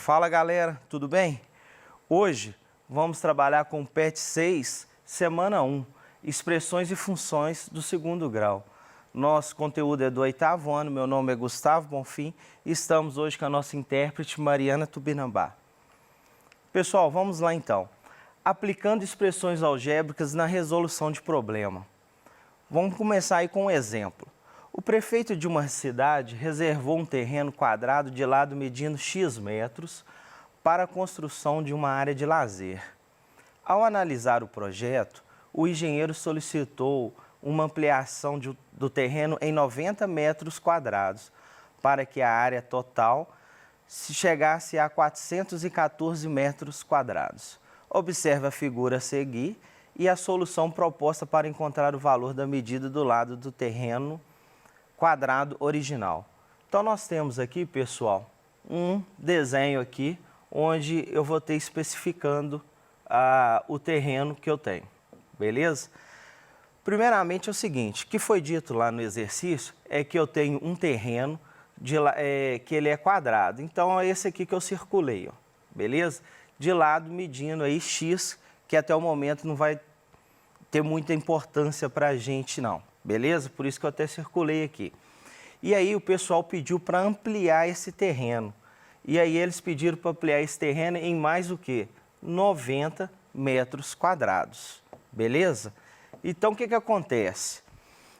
Fala galera, tudo bem? Hoje vamos trabalhar com o PET 6, semana 1, expressões e funções do segundo grau. Nosso conteúdo é do 8º ano, meu nome é Gustavo Bonfim e estamos hoje com a nossa intérprete Mariana Tubinambá. Pessoal, vamos lá então. Aplicando expressões algébricas na resolução de problema. Vamos começar aí com um exemplo. O prefeito de uma cidade reservou um terreno quadrado de lado medindo X metros para a construção de uma área de lazer. Ao analisar o projeto, o engenheiro solicitou uma ampliação do terreno em 90 metros quadrados para que a área total chegasse a 414 metros quadrados. Observe a figura a seguir e a solução proposta para encontrar o valor da medida do lado do terreno quadrado original. Então, nós temos aqui, pessoal, um desenho aqui, onde eu vou ter especificando o terreno que eu tenho, beleza? Primeiramente é o seguinte, o que foi dito lá no exercício é que eu tenho um terreno que ele é quadrado. Então, é esse aqui que eu circulei, ó, beleza? De lado, medindo aí X, que até o momento não vai ter muita importância para a gente, não. Beleza? Por isso que eu até circulei aqui. E aí o pessoal pediu para ampliar esse terreno. E aí eles pediram para ampliar esse terreno em mais o quê? 90 metros quadrados. Beleza? Então o que acontece?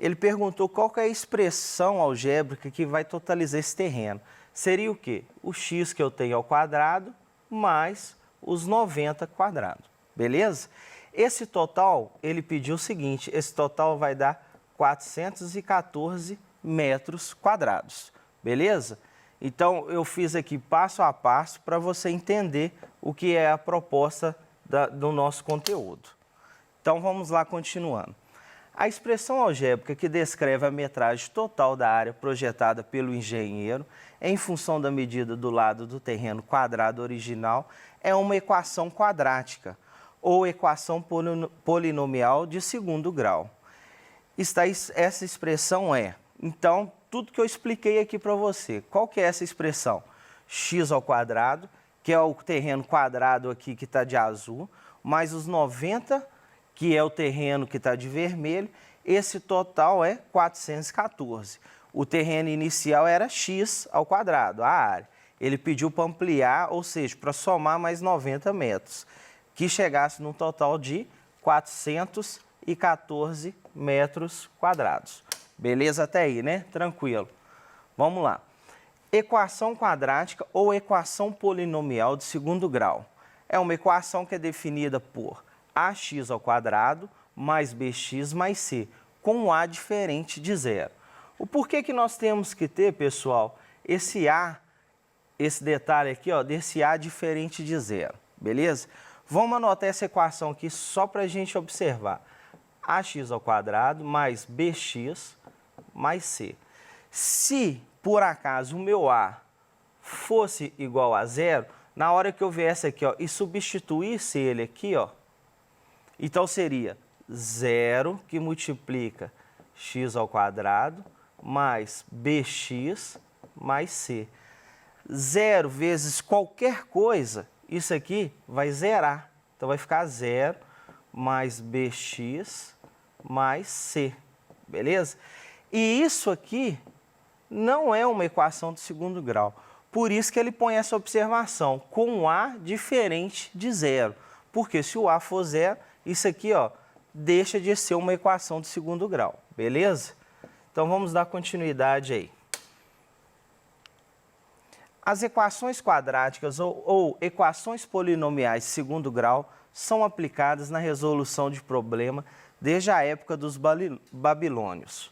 Ele perguntou qual que é a expressão algébrica que vai totalizar esse terreno. Seria o quê? O x que eu tenho ao quadrado mais os 90 quadrados. Beleza? Esse total, ele pediu o seguinte, esse total vai dar 414 metros quadrados, beleza? Então, eu fiz aqui passo a passo para você entender o que é a proposta do nosso conteúdo. Então, vamos lá continuando. A expressão algébrica que descreve a metragem total da área projetada pelo engenheiro em função da medida do lado do terreno quadrado original é uma equação quadrática ou equação polinomial de segundo grau. Essa expressão é, então, tudo que eu expliquei aqui para você. Qual que é essa expressão? X ao quadrado, que é o terreno quadrado aqui que está de azul, mais os 90, que é o terreno que está de vermelho, esse total é 414. O terreno inicial era X ao quadrado, a área. Ele pediu para ampliar, ou seja, para somar mais 90 metros, que chegasse num total de 414 metros quadrados. Beleza até aí, né? Tranquilo. Vamos lá. Equação quadrática ou equação polinomial de segundo grau. É uma equação que é definida por ax ao quadrado mais bx mais c, com um a diferente de zero. O porquê que nós temos que ter, pessoal, esse detalhe aqui, ó, desse a diferente de zero, beleza? Vamos anotar essa equação aqui só para a gente observar. Ax ao quadrado mais bx mais c. Se, por acaso, o meu a fosse igual a zero, na hora que eu viesse aqui, ó, e substituísse ele aqui, ó, então seria 0 que multiplica x ao quadrado mais bx mais c. 0 vezes qualquer coisa, isso aqui vai zerar. Então, vai ficar 0 mais bx mais c, beleza? E isso aqui não é uma equação de segundo grau. Por isso que ele põe essa observação, com um a diferente de zero. Porque se o a for zero, isso aqui, ó, deixa de ser uma equação de segundo grau, beleza? Então, vamos dar continuidade aí. As equações quadráticas ou equações polinomiais de segundo grau são aplicadas na resolução de problema desde a época dos babilônios.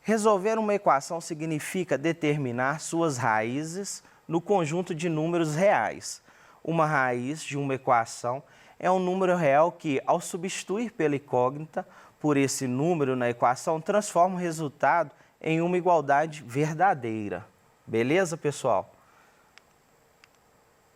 Resolver uma equação significa determinar suas raízes no conjunto de números reais. Uma raiz de uma equação é um número real que, ao substituir pela incógnita por esse número na equação, transforma o resultado em uma igualdade verdadeira. Beleza, pessoal?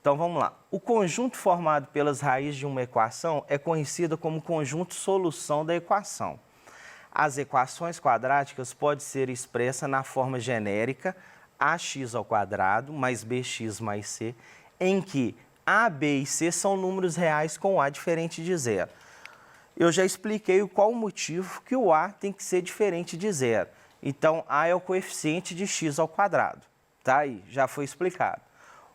Então, vamos lá. O conjunto formado pelas raízes de uma equação é conhecido como conjunto solução da equação. As equações quadráticas podem ser expressas na forma genérica ax ao quadrado mais bx mais c em que A, B e C são números reais com A diferente de zero. Eu já expliquei qual o motivo que o A tem que ser diferente de zero. Então, A é o coeficiente de x ao quadrado. Tá aí, já foi explicado.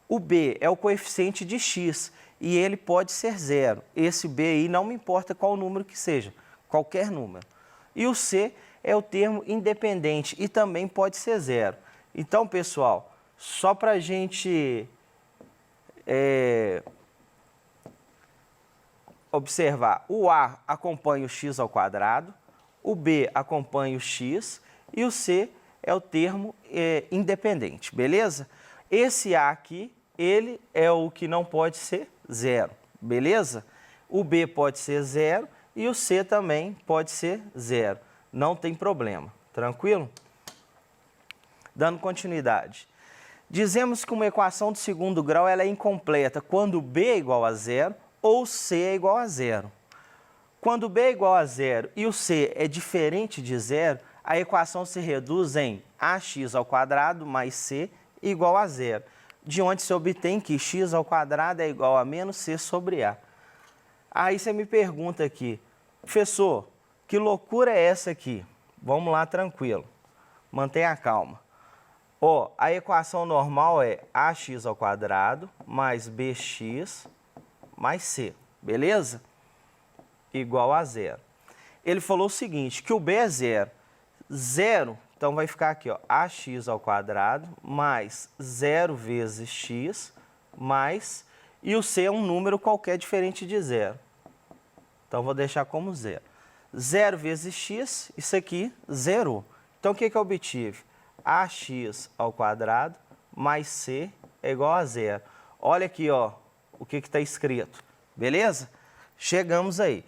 O B é o coeficiente de x e ele pode ser zero. Esse B aí não me importa qual número que seja, qualquer número. E o C é o termo independente e também pode ser zero. Então, pessoal, só para a gente observar, o A acompanha o x ao quadrado, o B acompanha o x e o C é o termo independente, beleza? Esse A aqui, ele é o que não pode ser zero, beleza? O B pode ser zero e o C também pode ser zero, não tem problema, tranquilo? Dando continuidade. Dizemos que uma equação de segundo grau ela é incompleta quando B é igual a zero ou C é igual a zero. Quando B é igual a zero e o C é diferente de zero, a equação se reduz em ax ao quadrado mais c igual a zero, de onde se obtém que x ao quadrado é igual a menos c sobre a. Aí você me pergunta aqui, professor, que loucura é essa aqui? Vamos lá, tranquilo, mantenha a calma. Ó, a equação normal é ax ao quadrado mais bx mais c, beleza? Igual a zero. Ele falou o seguinte, que o b é zero. Zero, então vai ficar aqui, ó, ax ao quadrado mais 0 vezes x mais, e o c é um número qualquer diferente de zero. Então, vou deixar como zero. 0 vezes x, isso aqui, zerou. Então, o que eu obtive? Ax ao quadrado mais c é igual a zero. Olha aqui, ó, o que está escrito, beleza? Chegamos aí.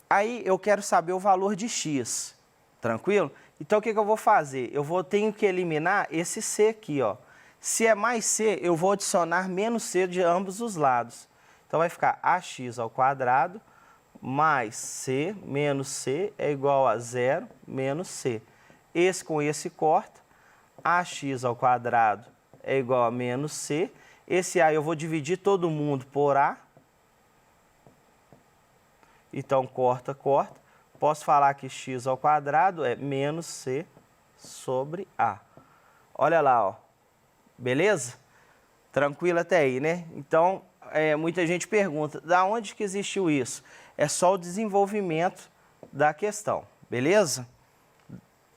Aí, eu quero saber o valor de x. Tranquilo? Então, o que eu vou fazer? Tenho que eliminar esse c aqui, ó. Se é mais c, eu vou adicionar menos c de ambos os lados. Então, vai ficar ax ao quadrado mais c menos c é igual a zero menos c. Esse com esse corta. Ax ao quadrado é igual a menos c. Esse a eu vou dividir todo mundo por a. Então, corta, corta. Posso falar que x ao quadrado é menos c sobre a. Olha lá, ó. Beleza? Tranquilo até aí, né? Então, muita gente pergunta, da onde que existiu isso? É só o desenvolvimento da questão, beleza?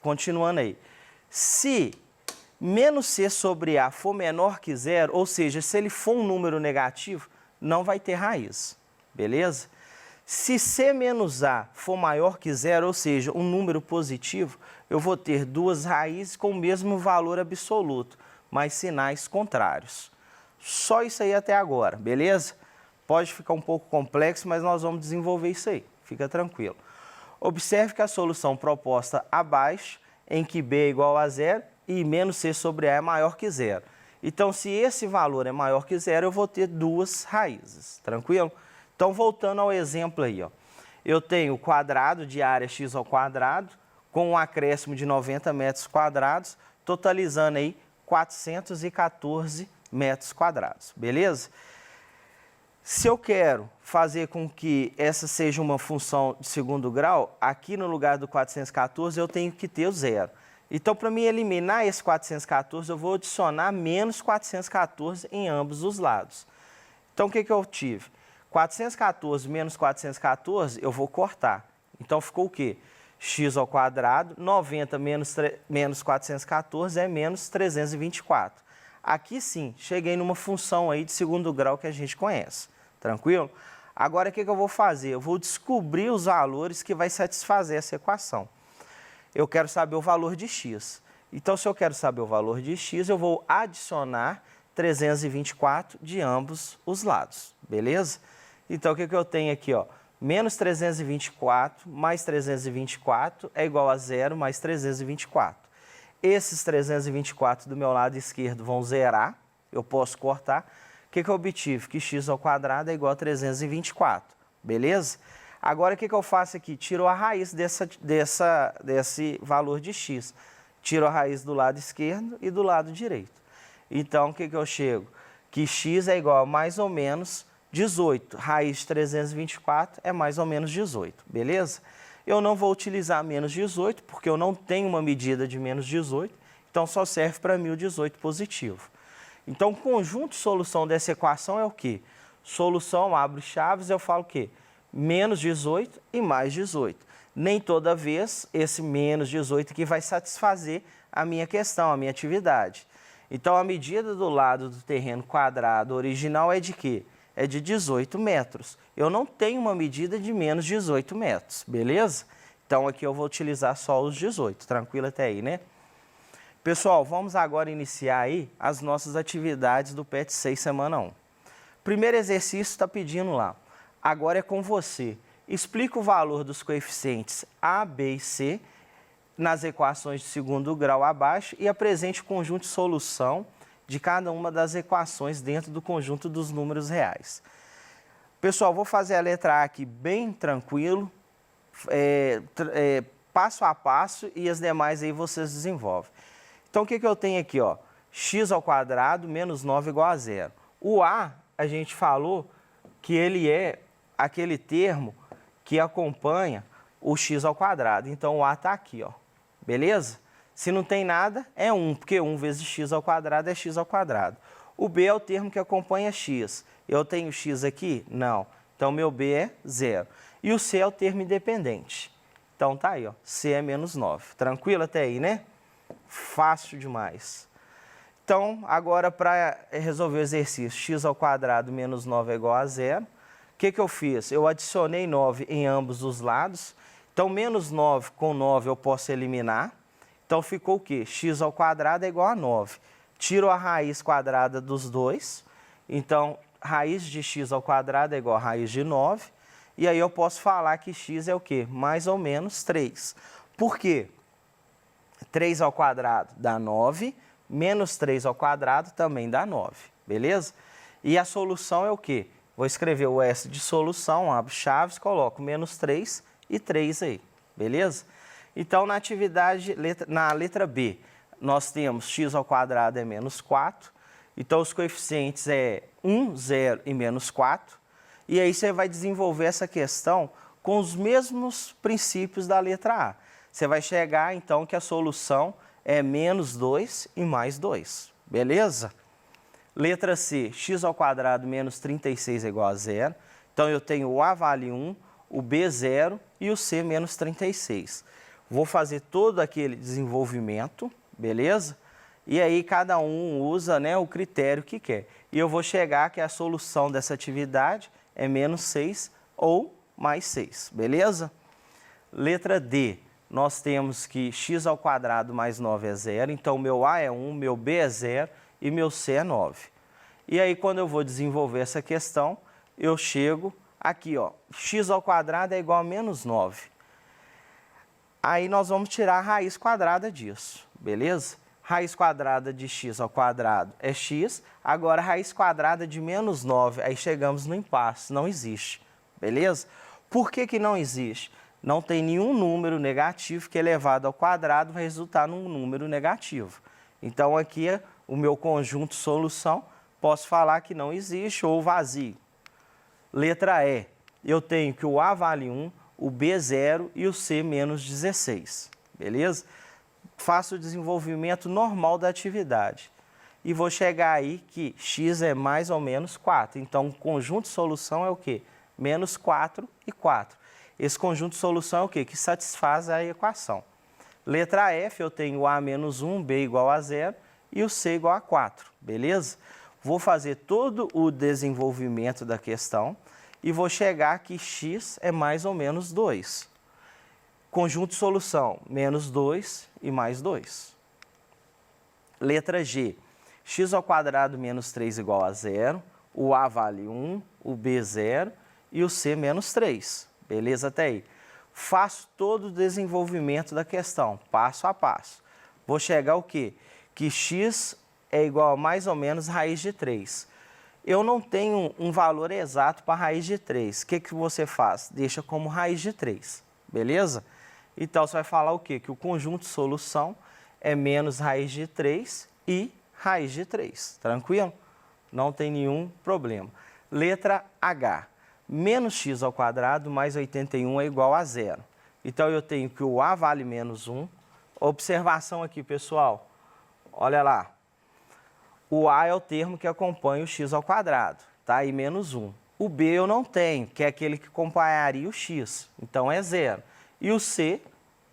Continuando aí. Se menos c sobre a for menor que zero, ou seja, se ele for um número negativo, não vai ter raiz, beleza? Se c menos a for maior que zero, ou seja, um número positivo, eu vou ter duas raízes com o mesmo valor absoluto, mas sinais contrários. Só isso aí até agora, beleza? Pode ficar um pouco complexo, mas nós vamos desenvolver isso aí, fica tranquilo. Observe que a solução proposta abaixo, em que b é igual a zero e menos c sobre a é maior que zero. Então, se esse valor é maior que zero, eu vou ter duas raízes, tranquilo? Então, voltando ao exemplo aí, ó, eu tenho o quadrado de área x ao quadrado com um acréscimo de 90 metros quadrados, totalizando aí 414 metros quadrados, beleza? Se eu quero fazer com que essa seja uma função de segundo grau, aqui no lugar do 414 eu tenho que ter o zero. Então, para mim eliminar esse 414, eu vou adicionar menos 414 em ambos os lados. Então, o que eu tive? 414 menos 414, eu vou cortar. Então, ficou o quê? X ao quadrado, 90 menos 414 é menos 324. Aqui sim, cheguei numa função aí de segundo grau que a gente conhece. Tranquilo? Agora, o que eu vou fazer? Eu vou descobrir os valores que vai satisfazer essa equação. Eu quero saber o valor de x. Então, se eu quero saber o valor de x, eu vou adicionar 324 de ambos os lados, beleza? Então, o que eu tenho aqui, ó? Menos 324 mais 324 é igual a zero mais 324. Esses 324 do meu lado esquerdo vão zerar, eu posso cortar. O que eu obtive? Que x ao quadrado é igual a 324, beleza? Agora, o que eu faço aqui? Tiro a raiz desse valor de x. Tiro a raiz do lado esquerdo e do lado direito. Então, o que eu chego? que x é igual a mais ou menos 18. Raiz de 324 é mais ou menos 18, beleza? Eu não vou utilizar menos 18, porque eu não tenho uma medida de menos 18, então só serve para mim o 18 positivo. Então, o conjunto de solução dessa equação é o quê? Solução, abro chaves, eu falo o quê? Menos 18 e mais 18. Nem toda vez esse menos 18 aqui vai satisfazer a minha questão, a minha atividade. Então, a medida do lado do terreno quadrado original é de quê? É de 18 metros. Eu não tenho uma medida de menos 18 metros, beleza? Então, aqui eu vou utilizar só os 18, tranquilo até aí, né? Pessoal, vamos agora iniciar aí as nossas atividades do PET 6, semana 1. Primeiro exercício está pedindo lá. Agora é com você. Explica o valor dos coeficientes A, B e C nas equações de segundo grau abaixo e apresente o conjunto de solução de cada uma das equações dentro do conjunto dos números reais. Pessoal, vou fazer a letra A aqui bem tranquilo, passo a passo, e as demais aí vocês desenvolvem. Então, o que eu tenho aqui, ó? X ao quadrado menos 9 igual a zero. O A, a gente falou que ele é aquele termo que acompanha o x ao quadrado. Então, o A está aqui, ó. Beleza? Se não tem nada, é 1, porque 1 vezes x ao quadrado é x ao quadrado. O B é o termo que acompanha x. Eu tenho x aqui? Não. Então, meu B é 0. E o C é o termo independente. Então, tá aí, ó. C é menos 9. Tranquilo até aí, né? Fácil demais. Então, agora para resolver o exercício, x ao quadrado menos 9 é igual a 0. O que eu fiz? Eu adicionei 9 em ambos os lados. Então, menos 9 com 9 eu posso eliminar. Então, ficou o quê? X ao quadrado é igual a 9. Tiro a raiz quadrada dos dois. Então, raiz de x ao quadrado é igual a raiz de 9. E aí eu posso falar que x é o quê? Mais ou menos 3. Por quê? 3 ao quadrado dá 9, menos 3 ao quadrado também dá 9, beleza? E a solução é o quê? Vou escrever o S de solução, abro chaves, coloco menos 3 e 3 aí, beleza? Então, na atividade, na letra B, nós temos x ao quadrado é menos 4, então os coeficientes é 1, 0 e menos 4, e aí você vai desenvolver essa questão com os mesmos princípios da letra A. Você vai chegar, então, que a solução é menos 2 e mais 2, beleza? Letra C, x ao quadrado menos 36 é igual a 0. Então, eu tenho o A vale 1, o B 0 e o C menos 36. Vou fazer todo aquele desenvolvimento, beleza? E aí, cada um usa, né, o critério que quer. E eu vou chegar que a solução dessa atividade é menos 6 ou mais 6, beleza? Letra D. Nós temos que x ao quadrado mais 9 é 0, então meu A é 1, meu B é 0 e meu C é 9. E aí, quando eu vou desenvolver essa questão, eu chego aqui, ó, x ao quadrado é igual a menos 9. Aí nós vamos tirar a raiz quadrada disso, beleza? Raiz quadrada de x ao quadrado é x, agora raiz quadrada de menos 9, aí chegamos no impasse, não existe, beleza? Por que não existe? Não tem nenhum número negativo que elevado ao quadrado vai resultar num número negativo. Então, aqui, o meu conjunto solução, posso falar que não existe ou vazio. Letra E, eu tenho que o A vale 1, o B 0 e o C menos 16, beleza? Faço o desenvolvimento normal da atividade. E vou chegar aí que x é mais ou menos 4. Então, o conjunto de solução é o quê? Menos 4 e 4. Esse conjunto de solução é o quê? Que satisfaz a equação. Letra F, eu tenho A menos 1, B igual a 0 e o C igual a 4, beleza? Vou fazer todo o desenvolvimento da questão e vou chegar que x é mais ou menos 2. Conjunto de solução, menos 2 e mais 2. Letra G, x ao quadrado menos 3 igual a 0, o A vale 1, o B 0 e o C menos 3. Beleza até aí? Faço todo o desenvolvimento da questão, passo a passo. Vou chegar ao quê? Que x é igual a mais ou menos raiz de 3. Eu não tenho um valor exato para raiz de 3. O que você faz? Deixa como raiz de 3, beleza? Então, você vai falar o quê? Que o conjunto de solução é menos raiz de 3 e raiz de 3, tranquilo? não tem nenhum problema. Letra H, menos x ao quadrado mais 81 é igual a zero. Então, eu tenho que o A vale menos 1. Observação aqui, pessoal. Olha lá. O A é o termo que acompanha o x ao quadrado, tá? E menos 1. O B eu não tenho, que é aquele que acompanharia o x. Então, é zero. E o C,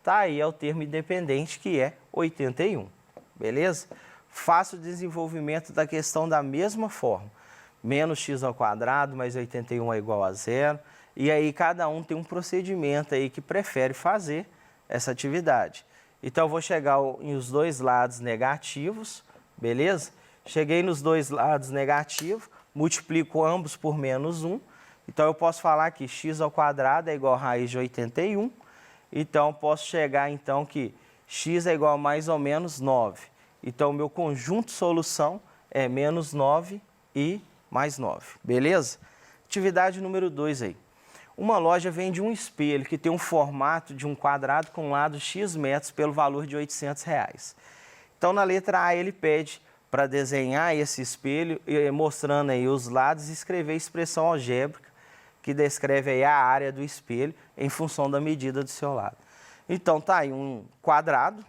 tá aí, é o termo independente, que é 81. Beleza? Faço o desenvolvimento da questão da mesma forma. Menos x ao quadrado mais 81 é igual a zero. E aí cada um tem um procedimento aí que prefere fazer essa atividade. Então eu vou chegar nos dois lados negativos, beleza? Cheguei nos dois lados negativos, multiplico ambos por menos 1. Então eu posso falar que x ao quadrado é igual a raiz de 81. Então posso chegar então que x é igual a mais ou menos 9. Então o meu conjunto de solução é menos 9 e mais 9, beleza? Atividade número 2 aí. Uma loja vende um espelho que tem um formato de um quadrado com lado x metros pelo valor de R$800. Então, na letra A, ele pede para desenhar esse espelho, mostrando aí os lados e escrever a expressão algébrica que descreve aí a área do espelho em função da medida do seu lado. Então, tá aí um quadrado,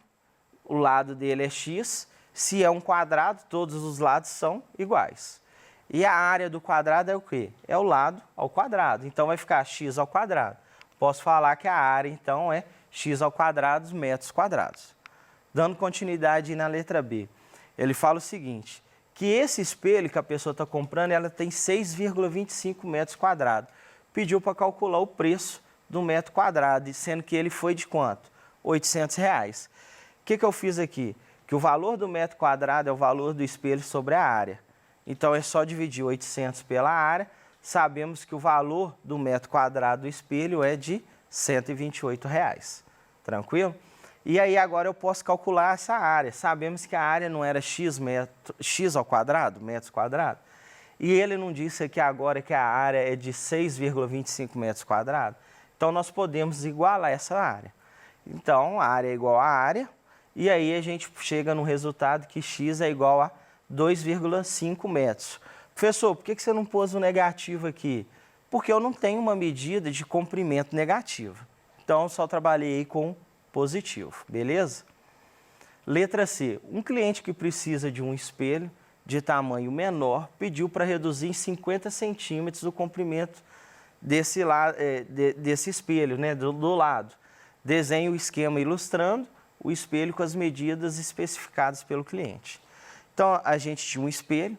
o lado dele é x. Se é um quadrado, todos os lados são iguais. E a área do quadrado é o quê? É o lado ao quadrado. Então, vai ficar x ao quadrado. Posso falar que a área, então, é x ao quadrado metros quadrados. Dando continuidade na letra B. Ele fala o seguinte, que esse espelho que a pessoa está comprando, ela tem 6,25 metros quadrados. Pediu para calcular o preço do metro quadrado, sendo que ele foi de quanto? R$800. O que eu fiz aqui? Que o valor do metro quadrado é o valor do espelho sobre a área. Então, é só dividir 800 pela área. Sabemos que o valor do metro quadrado do espelho é de R$128. Tranquilo? E aí, agora eu posso calcular essa área. Sabemos que a área não era x ao quadrado, metros quadrados. E ele não disse aqui agora que a área é de 6,25 metros quadrados. Então, nós podemos igualar essa área. Então, a área é igual a área. E aí, a gente chega no resultado que x é igual a 2,5 metros. Professor, por que você não pôs o negativo aqui? Porque eu não tenho uma medida de comprimento negativo. Então, eu só trabalhei com positivo, beleza? Letra C. Um cliente que precisa de um espelho de tamanho menor pediu para reduzir em 50 centímetros o comprimento desse espelho, né, do lado. Desenhe o esquema ilustrando o espelho com as medidas especificadas pelo cliente. Então, a gente tinha um espelho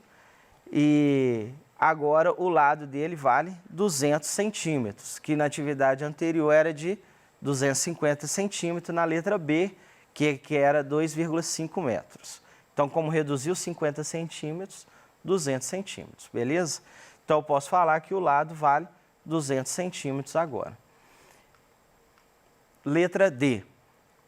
e agora o lado dele vale 200 centímetros, que na atividade anterior era de 250 centímetros na letra B, que era 2,5 metros. Então, como reduziu 50 centímetros, 200 centímetros, beleza? Então, eu posso falar que o lado vale 200 centímetros agora. Letra D.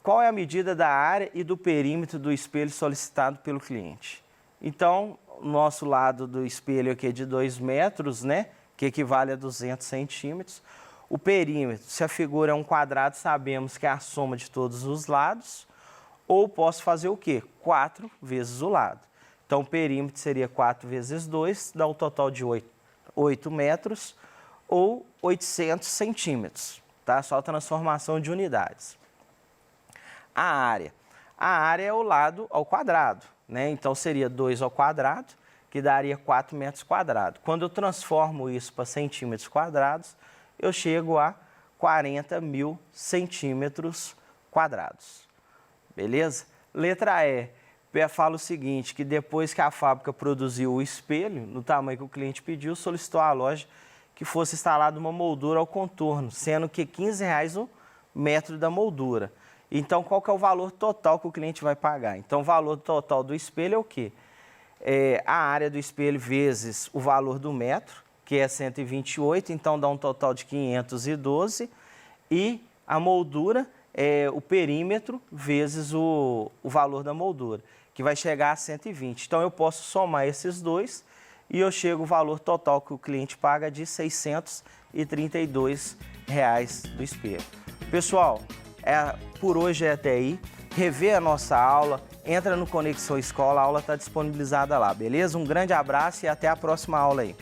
Qual é a medida da área e do perímetro do espelho solicitado pelo cliente? Então, o nosso lado do espelho aqui é de 2 metros, né? Que equivale a 200 centímetros. O perímetro, se a figura é um quadrado, sabemos que é a soma de todos os lados. Ou posso fazer o quê? 4 vezes o lado. Então, o perímetro seria 4 vezes 2, dá um total de 8 metros ou 800 centímetros. Tá? Só transformação de unidades. A área. A área é o lado ao quadrado, né? Então, seria 2 ao quadrado, que daria 4 metros quadrados. Quando eu transformo isso para centímetros quadrados, eu chego a 40.000 centímetros quadrados. Beleza? Letra E. Fala o seguinte, que depois que a fábrica produziu o espelho, no tamanho que o cliente pediu, solicitou à loja que fosse instalada uma moldura ao contorno, sendo que R$15 o metro da moldura. Então, qual que é o valor total que o cliente vai pagar? Então, o valor total do espelho é o quê? É a área do espelho vezes o valor do metro, que é 128, então dá um total de 512. E a moldura é o perímetro vezes o valor da moldura, que vai chegar a 120. Então, eu posso somar esses dois e eu chego ao valor total que o cliente paga de R$632 do espelho. Pessoal, por hoje é até aí. rever a nossa aula, entra no Conexão Escola, a aula está disponibilizada lá, beleza? Um grande abraço e até a próxima aula aí.